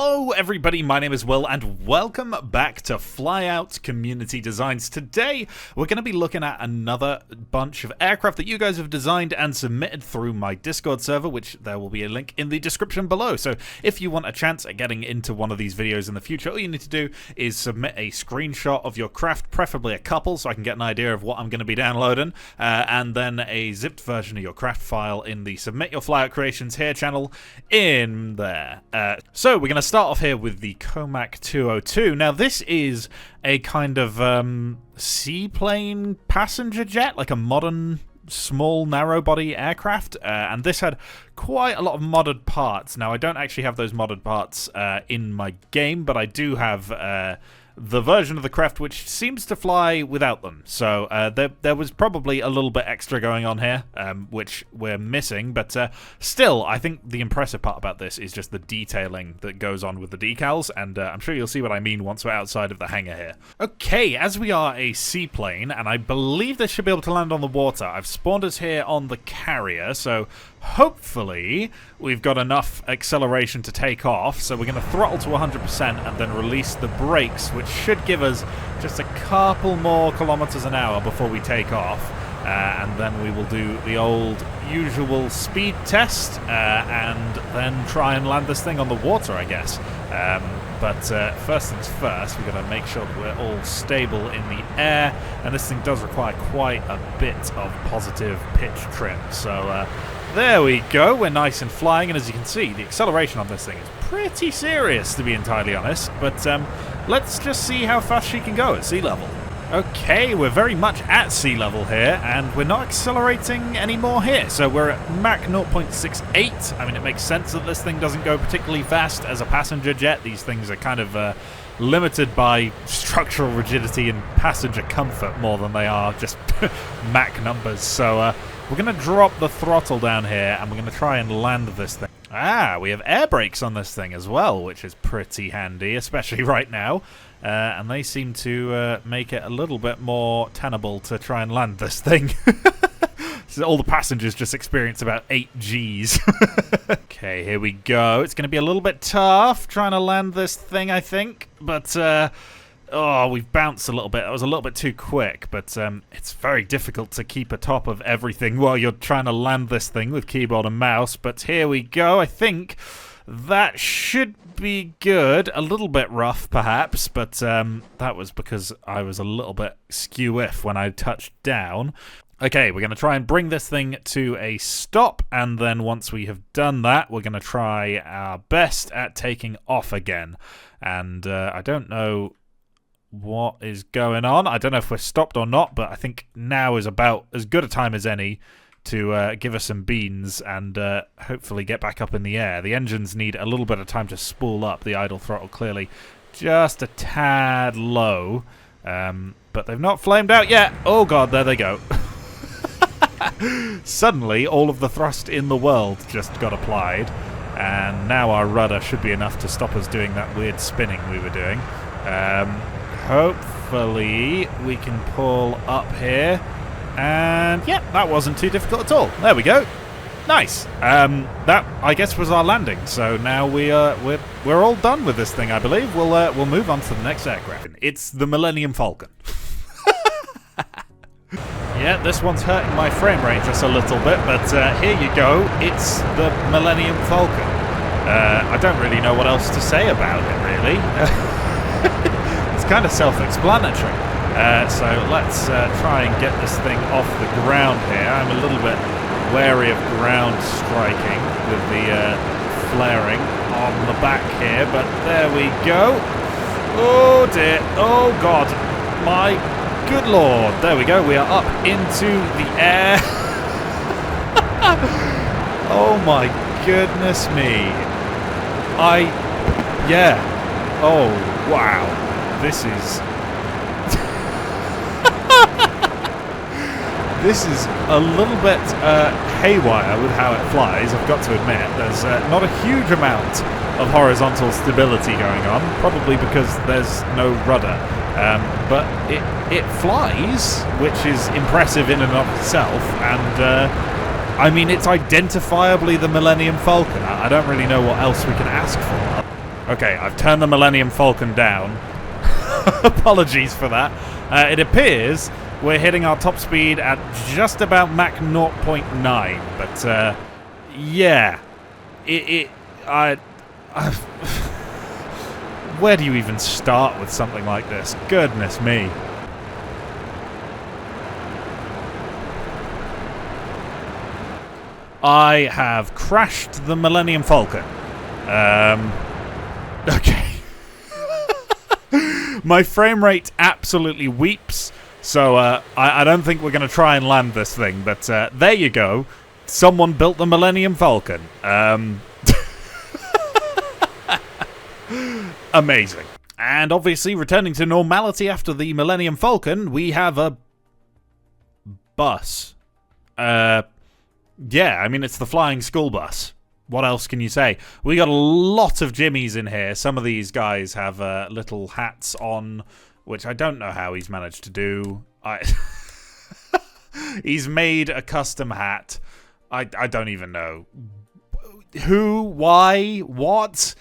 Hello everybody, my name is Will and welcome back to Flyout Community Designs. Today we're going to be looking at another bunch of aircraft that you guys have designed and submitted through my Discord server, which there will be a link in the description below. So if you want a chance at getting into one of these videos in the future, all you need to do is submit a screenshot of your craft, preferably a couple, so I can get an idea of what I'm going to be downloading, and then a zipped version of your craft file in the Submit Your Flyout Creations Here channel in there. So we're going to start off here with the Comac 202. Now this is a kind of seaplane passenger jet, like a modern small narrow body aircraft, and this had quite a lot of modded parts. Now I don't actually have those modded parts in my game, but I do have the version of the craft which seems to fly without them. So there was probably a little bit extra going on here, which we're missing, but still, I think the impressive part about this is just the detailing that goes on with the decals, and I'm sure you'll see what I mean once we're outside of the hangar here. Okay, as we are a seaplane, and I believe this should be able to land on the water, I've spawned us here on the carrier, so hopefully we've got enough acceleration to take off. So we're going to throttle to 100% and then release the brakes, which should give us just a couple more kilometers an hour before we take off, and then we will do the old usual speed test and then try and land this thing on the water, I guess. But first things first, we've got to make sure that we're all stable in the air, and this thing does require quite a bit of positive pitch trim. So there we go, we're nice and flying, and as you can see, the acceleration on this thing is pretty serious, to be entirely honest, but let's just see how fast she can go at sea level. Okay, we're very much at sea level here, and we're not accelerating anymore here, so we're at Mach 0.68. I mean, it makes sense that this thing doesn't go particularly fast as a passenger jet. These things are kind of limited by structural rigidity and passenger comfort more than they are just Mach numbers, so we're going to drop the throttle down here, and we're going to try and land this thing. We have air brakes on this thing as well, which is pretty handy, especially right now. And they seem to make it a little bit more tenable to try and land this thing. So all the passengers just experience about 8 Gs. Okay, here we go. It's going to be a little bit tough trying to land this thing, I think. But oh, we've bounced a little bit. That was a little bit too quick, but it's very difficult to keep atop of everything while you're trying to land this thing with keyboard and mouse. But here we go. I think that should be good. A little bit rough, perhaps, but that was because I was a little bit skew-iff when I touched down. Okay, we're going to try and bring this thing to a stop, and then once we have done that, we're going to try our best at taking off again. And I don't know what is going on. I don't know if we're stopped or not, but I think now is about as good a time as any to give us some beans and hopefully get back up in the air. The engines need a little bit of time to spool up. The idle throttle clearly just a tad low, but they've not flamed out yet. Oh god, there they go. Suddenly all of the thrust in the world just got applied, and now our rudder should be enough to stop us doing that weird spinning we were doing. Hopefully we can pull up here, and yeah, that wasn't too difficult at all. There we go. Nice. That, I guess, was our landing. So now we're all done with this thing, I believe. We'll move on to the next aircraft. It's the Millennium Falcon. Yeah, this one's hurting my frame rate just a little bit, but here you go. It's the Millennium Falcon. I don't really know what else to say about it, really. It's kind of self-explanatory. So let's try and get this thing off the ground here. I'm a little bit wary of ground striking with the flaring on the back here, but there we go. Oh dear, oh god, my good lord. There we go, we are up into the air. Oh my goodness me. Yeah. Oh wow, this is this is a little bit haywire with how it flies, I've got to admit. There's not a huge amount of horizontal stability going on, probably because there's no rudder. But it flies, which is impressive in and of itself, and I mean, it's identifiably the Millennium Falcon. I don't really know what else we can ask for. Okay, I've turned the Millennium Falcon down. Apologies for that. It appears we're hitting our top speed at just about Mach 0.9, but yeah, where do you even start with something like this? Goodness me. I have crashed the Millennium Falcon. Okay. My frame rate absolutely weeps, so I don't think we're going to try and land this thing, but there you go. Someone built the Millennium Falcon. Amazing. And obviously, returning to normality after the Millennium Falcon, we have a bus. Yeah, I mean, it's the flying school bus. What else can you say? We got a lot of Jimmies in here. Some of these guys have little hats on, which I don't know how he's managed to do. He's made a custom hat. I don't even know. Who? Why? What?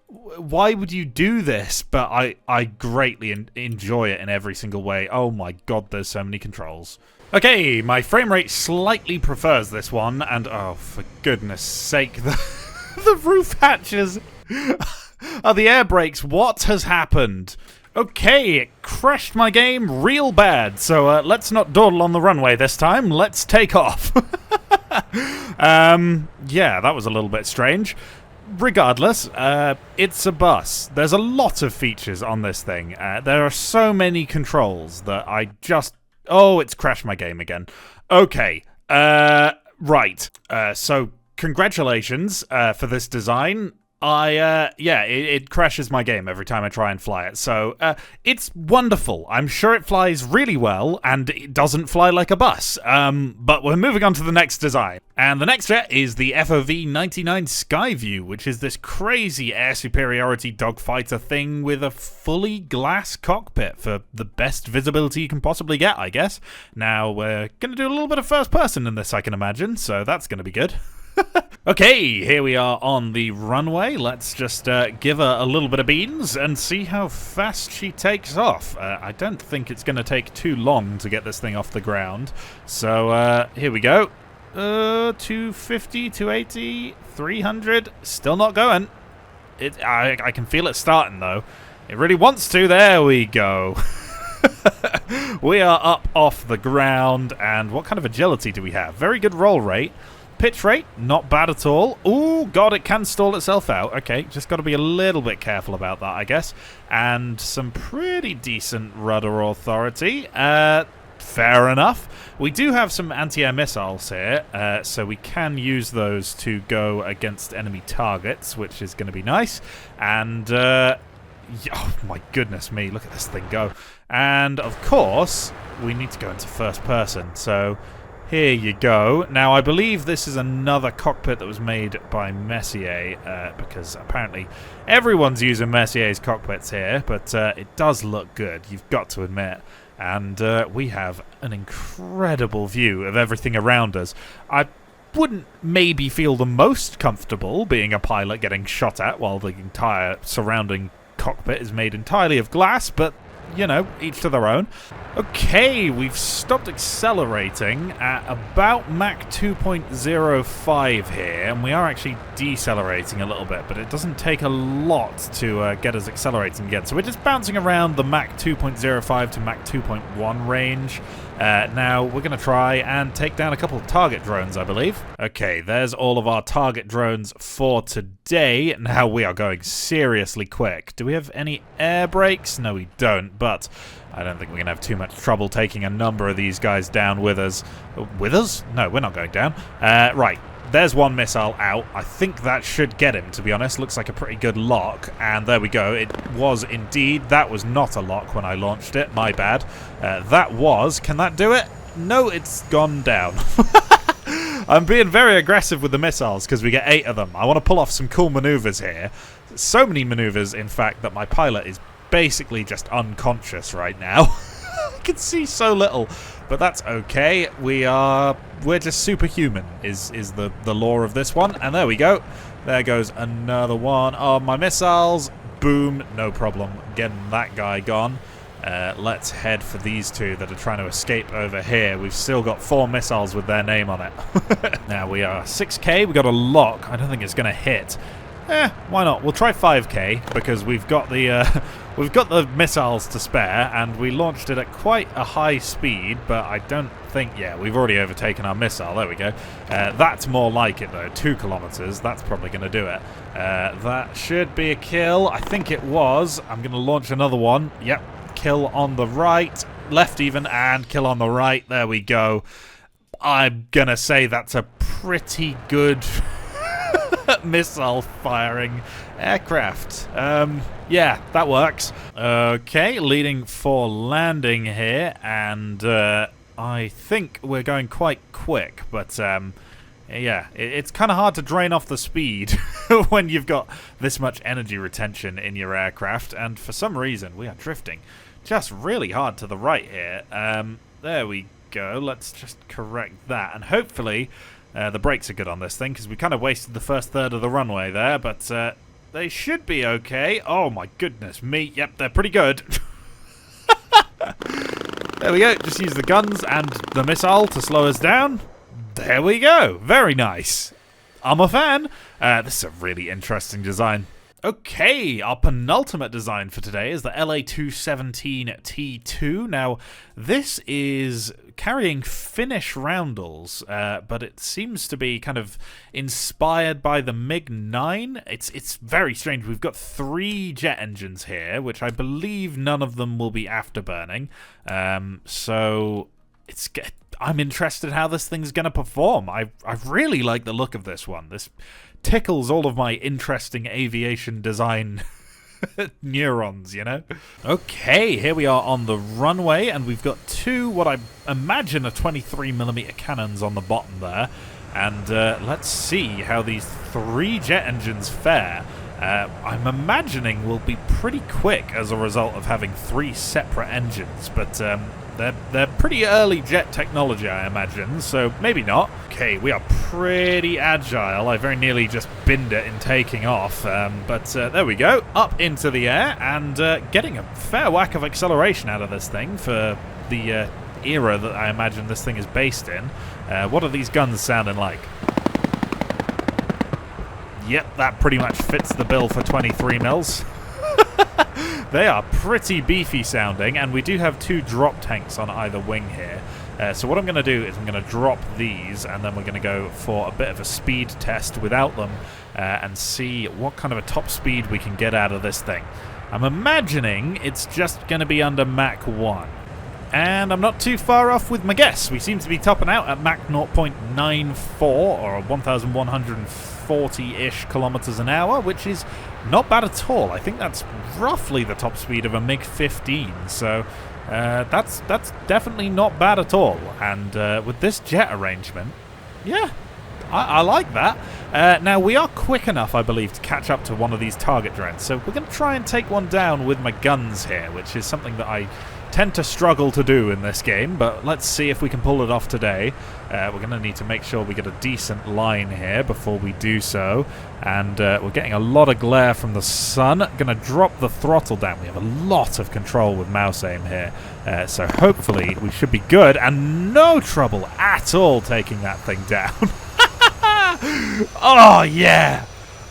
Why would you do this? But I greatly enjoy it in every single way. Oh my god, there's so many controls. Okay, my frame rate slightly prefers this one, and oh, for goodness sake, the roof hatches are the air brakes. What has happened? Okay, it crashed my game real bad, so let's not dawdle on the runway this time. Let's take off. Yeah, that was a little bit strange. Regardless, it's a bus. There's a lot of features on this thing. There are so many controls that I just... Oh, it's crashed my game again. Okay, right. So, congratulations for this design. Yeah, it crashes my game every time I try and fly it. So, it's wonderful. I'm sure it flies really well, and it doesn't fly like a bus. But we're moving on to the next design. And the next jet is the FOV-99 Skyview, which is this crazy air superiority dogfighter thing with a fully glass cockpit for the best visibility you can possibly get, I guess. Now, we're going to do a little bit of first person in this, I can imagine, so that's going to be good. Okay, here we are on the runway. Let's just give her a little bit of beans and see how fast she takes off. I don't think it's going to take too long to get this thing off the ground. So here we go. 250, 280, 300. Still not going. I can feel it starting, though. It really wants to. There we go. We are up off the ground. And what kind of agility do we have? Very good roll rate. Pitch rate, not bad at all. Ooh, God, it can stall itself out. Okay, just got to be a little bit careful about that, I guess. And some pretty decent rudder authority. Fair enough. We do have some anti-air missiles here, so we can use those to go against enemy targets, which is going to be nice. And, oh my goodness me, look at this thing go. And, of course, we need to go into first person, so... Here you go. Now, I believe this is another cockpit that was made by Messier, because apparently everyone's using Messier's cockpits here, but it does look good, you've got to admit. And we have an incredible view of everything around us. I wouldn't maybe feel the most comfortable being a pilot getting shot at while the entire surrounding cockpit is made entirely of glass, but... You know, each to their own. Okay, we've stopped accelerating at about Mach 2.05 here, and we are actually decelerating a little bit, but it doesn't take a lot to get us accelerating again. So we're just bouncing around the Mach 2.05 to Mach 2.1 range. Now, we're going to try and take down a couple of target drones, I believe. Okay, there's all of our target drones for today. Now, we are going seriously quick. Do we have any air brakes? No, we don't, but I don't think we're going to have too much trouble taking a number of these guys down with us. With us? No, we're not going down. Right. There's one missile out. I think that should get him, to be honest. Looks like a pretty good lock. And there we go. It was indeed. That was not a lock when I launched it. My bad. That was. Can that do it? No, it's gone down. I'm being very aggressive with the missiles because we get 8 of them. I want to pull off some cool maneuvers here. So many maneuvers, in fact, that my pilot is basically just unconscious right now. I can see so little. But that's okay. We're just superhuman is the lore of this one. And there we go. There goes another one. Oh, my missiles. Boom. No problem. Getting that guy gone. Let's head for these two that are trying to escape over here. We've still got 4 missiles with their name on it. Now we are 6k. We got a lock. I don't think it's going to hit. Why not? We'll try 5k because we've got the missiles to spare, and we launched it at quite a high speed. But I don't think. Yeah, we've already overtaken our missile. There we go. That's more like it though. 2 kilometers. That's probably going to do it. That should be a kill. I think it was. I'm going to launch another one. Yep. Kill on the right, left even, and kill on the right. There we go. I'm gonna say that's a pretty good missile firing aircraft. Yeah, that works. Okay, leading for landing here, and I think we're going quite quick, but yeah, it's kind of hard to drain off the speed when you've got this much energy retention in your aircraft, and for some reason we are drifting just really hard to the right here. There we go. Let's just correct that, and hopefully the brakes are good on this thing because we kind of wasted the first third of the runway there, but they should be okay. Oh my goodness me. Yep, they're pretty good. There we go. Just use the guns and the missile to slow us down. There we go. Very nice. I'm a fan. This is a really interesting design. Okay, our penultimate design for today is the LA217T2. Now, this is carrying Finnish roundels, but it seems to be kind of inspired by the MiG-9. It's very strange. We've got 3 jet engines here, which I believe none of them will be afterburning. So I'm interested how this thing's going to perform. I really like the look of this one. This tickles all of my interesting aviation design neurons, you know? Okay, here we are on the runway, and we've got 2, what I imagine are 23mm cannons on the bottom there. And let's see how these 3 jet engines fare. I'm imagining we'll be pretty quick as a result of having 3 separate engines, but they're pretty early jet technology, I imagine, so maybe not. Okay, we are pretty agile. I very nearly just binned it in taking off, but there we go. Up into the air and getting a fair whack of acceleration out of this thing for the era that I imagine this thing is based in. What are these guns sounding like? Yep, that pretty much fits the bill for 23 mils. They are pretty beefy sounding, and we do have 2 drop tanks on either wing here. So what I'm going to do is I'm going to drop these, and then we're going to go for a bit of a speed test without them and see what kind of a top speed we can get out of this thing. I'm imagining it's just going to be under Mach 1. And I'm not too far off with my guess. We seem to be topping out at Mach 0.94 or 1,140-ish kilometers an hour, which is not bad at all. I think that's roughly the top speed of a MiG-15, so that's definitely not bad at all. And with this jet arrangement, yeah, I like that. Now, we are quick enough, I believe, to catch up to one of these target drones, so we're going to try and take one down with my guns here, which is something that I tend to struggle to do in this game, but let's see if we can pull it off today. We're going to need to make sure we get a decent line here before we do so, and we're getting a lot of glare from the sun. Going to drop the throttle down. We have a lot of control with mouse aim here, so hopefully we should be good, and no trouble at all taking that thing down. Oh yeah,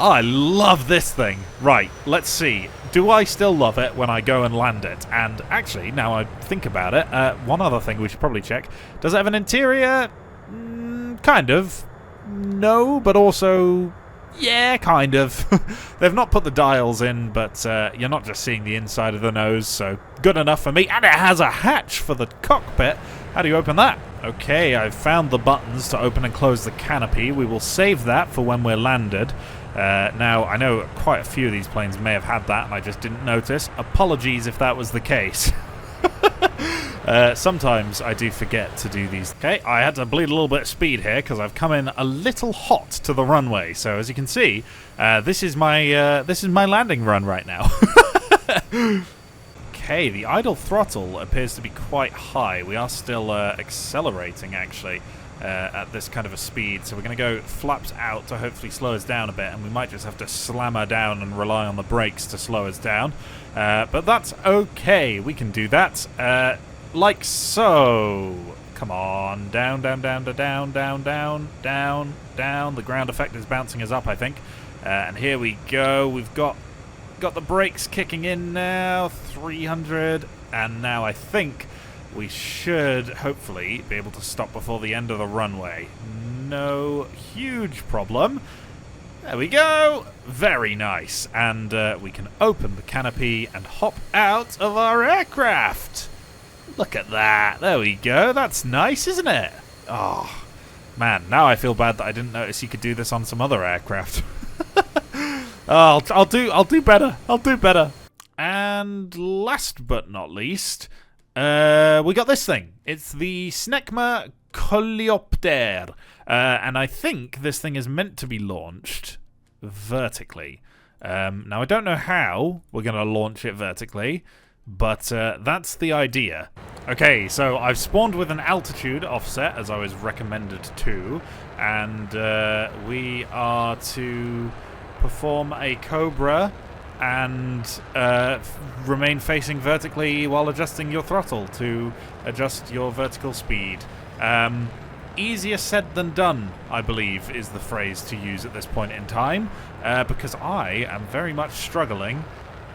I love this thing. Right, let's see. Do I still love it when I go and land it? And actually, now I think about it, one other thing we should probably check. Does it have an interior? Kind of. No, but also, yeah, kind of. They've not put the dials in, but you're not just seeing the inside of the nose, so good enough for me. And it has a hatch for the cockpit. How do you open that? Okay, I've found the buttons to open and close the canopy. We will save that for when we're landed. Now, I know quite a few of these planes may have had that and I just didn't notice. Apologies if that was the case. Sometimes I do forget to do these. Okay, I had to bleed a little bit of speed here because I've come in a little hot to the runway. So as you can see, this is my landing run right now. Okay, the idle throttle appears to be quite high. We are still accelerating, actually. at this kind of a speed. So we're going to go flaps out to hopefully slow us down a bit, and we might just have to slam her down and rely on the brakes to slow us down. But that's okay. We can do that. Like so. Come on. Down, down, down, down, down, down, down, down. The ground effect is bouncing us up, I think. And here we go. We've got the brakes kicking in now. 300. And now I think we should hopefully be able to stop before the end of the runway. No huge problem. There we go. Very nice. And we can open the canopy and hop out of our aircraft. Look at that. There we go. That's nice, isn't it? Oh, man. Now I feel bad that I didn't notice you could do this on some other aircraft. Oh, I'll do better. I'll do better. And last but not least, we got this thing. It's the SNMA Cobra. And I think this thing is meant to be launched vertically. Now, I don't know how we're going to launch it vertically, but that's the idea. Okay, so I've spawned with an altitude offset, as I was recommended to, and we are to perform a Cobra and remain facing vertically while adjusting your throttle to adjust your vertical speed. Easier said than done, I believe, is the phrase to use at this point in time, because I am very much struggling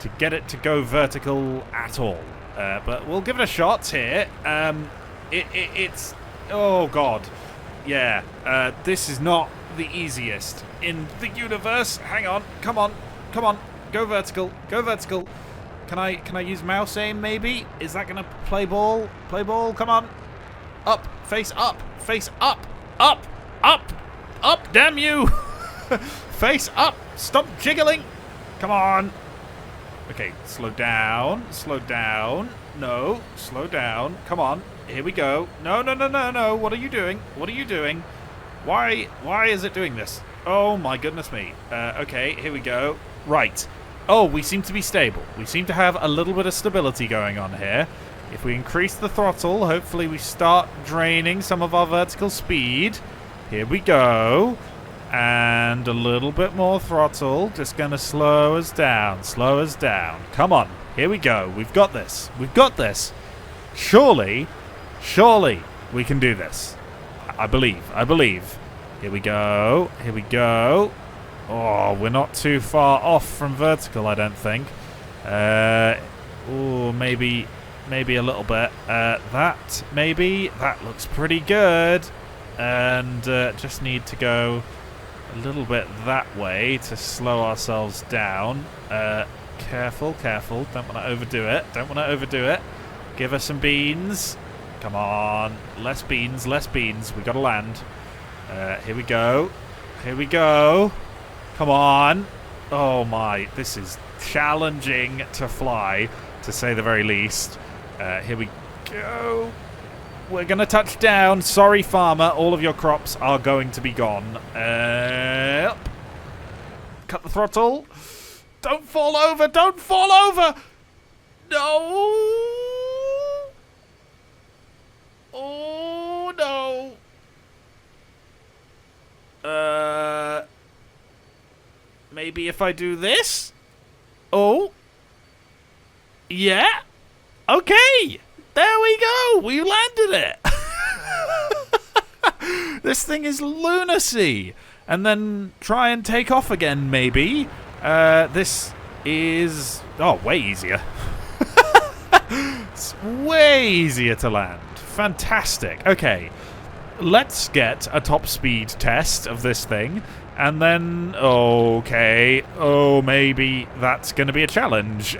to get it to go vertical at all. But we'll give it a shot here. It's... Oh, God. Yeah, this is not the easiest in the universe. Hang on. Come on. Come on. Go vertical. Go vertical. Can I use mouse aim, maybe? Is that going to play ball? Play ball. Come on. Up. Face up. Face up. Up. Up. Up. Damn you. Face up. Stop jiggling. Come on. Okay, slow down. Slow down. No. Slow down. Come on. Here we go. No, no, no, no, no. What are you doing? What are you doing? Why is it doing this? Oh, my goodness me. Okay, here we go. Right. Oh, we seem to be stable. We seem to have a little bit of stability going on here. If we increase the throttle, hopefully we start draining some of our vertical speed. Here we go. And a little bit more throttle. Just going to slow us down. Slow us down. Come on. Here we go. We've got this. We've got this. Surely we can do this. I believe. I believe. Here we go. Here we go. Oh, we're not too far off from vertical, I don't think. Oh, maybe a little bit. That, maybe. That looks pretty good. And just need to go a little bit that way to slow ourselves down. Careful, careful. Don't want to overdo it. Don't want to overdo it. Give us some beans. Come on. Less beans, less beans. We got to land. Here we go. Here we go. Come on. Oh my, this is challenging to fly, to say the very least. Here we go. We're going to touch down. Sorry, farmer. All of your crops are going to be gone. Cut the throttle. Don't fall over. Don't fall over. No. Oh, no. Maybe if I do this? Oh. Yeah. Okay. There we go. We landed it. This thing is lunacy. And then try and take off again, maybe. This is... Oh, way easier. It's way easier to land. Fantastic. Okay. Let's get a top speed test of this thing. And then... Okay. Oh, maybe that's going to be a challenge.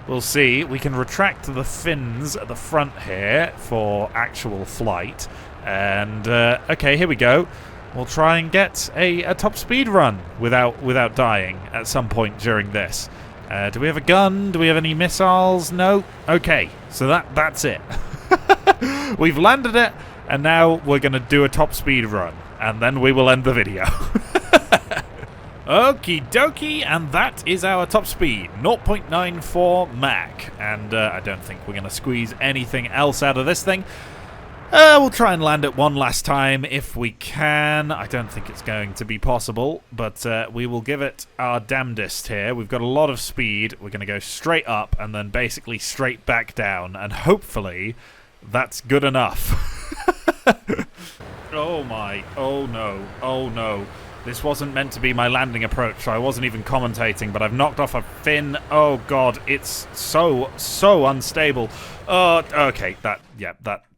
We'll see. We can retract the fins at the front here for actual flight. And, okay, here we go. We'll try and get a top speed run without dying at some point during this. Do we have a gun? Do we have any missiles? No? Okay, so that's it. We've landed it, and now we're going to do a top speed run. And then we will end the video. Okie dokie, and that is our top speed, 0.94 Mach. And I don't think we're going to squeeze anything else out of this thing. We'll try and land it one last time if we can. I don't think it's going to be possible, but we will give it our damnedest here. We've got a lot of speed. We're going to go straight up and then basically straight back down, and hopefully that's good enough. Oh my, oh no, oh no. This wasn't meant to be my landing approach, so I wasn't even commentating, but I've knocked off a fin. Oh god, it's so unstable. Okay,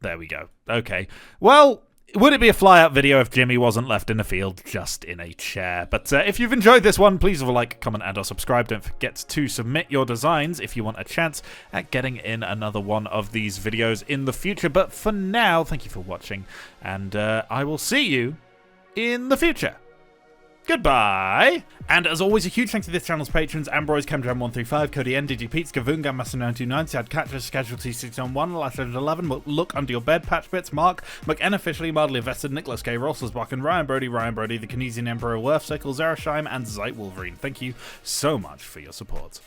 there we go. Okay, well, would it be a flyout video if Jimmy wasn't left in the field just in a chair? But if you've enjoyed this one, please leave a like, comment, and or subscribe. Don't forget to submit your designs if you want a chance at getting in another one of these videos in the future. But for now, thank you for watching, and I will see you in the future. Goodbye! And as always, a huge thanks to this channel's patrons: Ambroise, Camjam135, Cody N, DigiPete's, Gavunga, Master929, Sad Catcher, Casualty 691, Last 11, Look Under Your Bed, Patchbits, Mark, McEnofficially, Mildly Invested, Nicholas K, Rosselsbach, and Ryan Brody, the Kinesian Emperor, Worth, Sickle, Zerasheim, and Zeit Wolverine. Thank you so much for your support.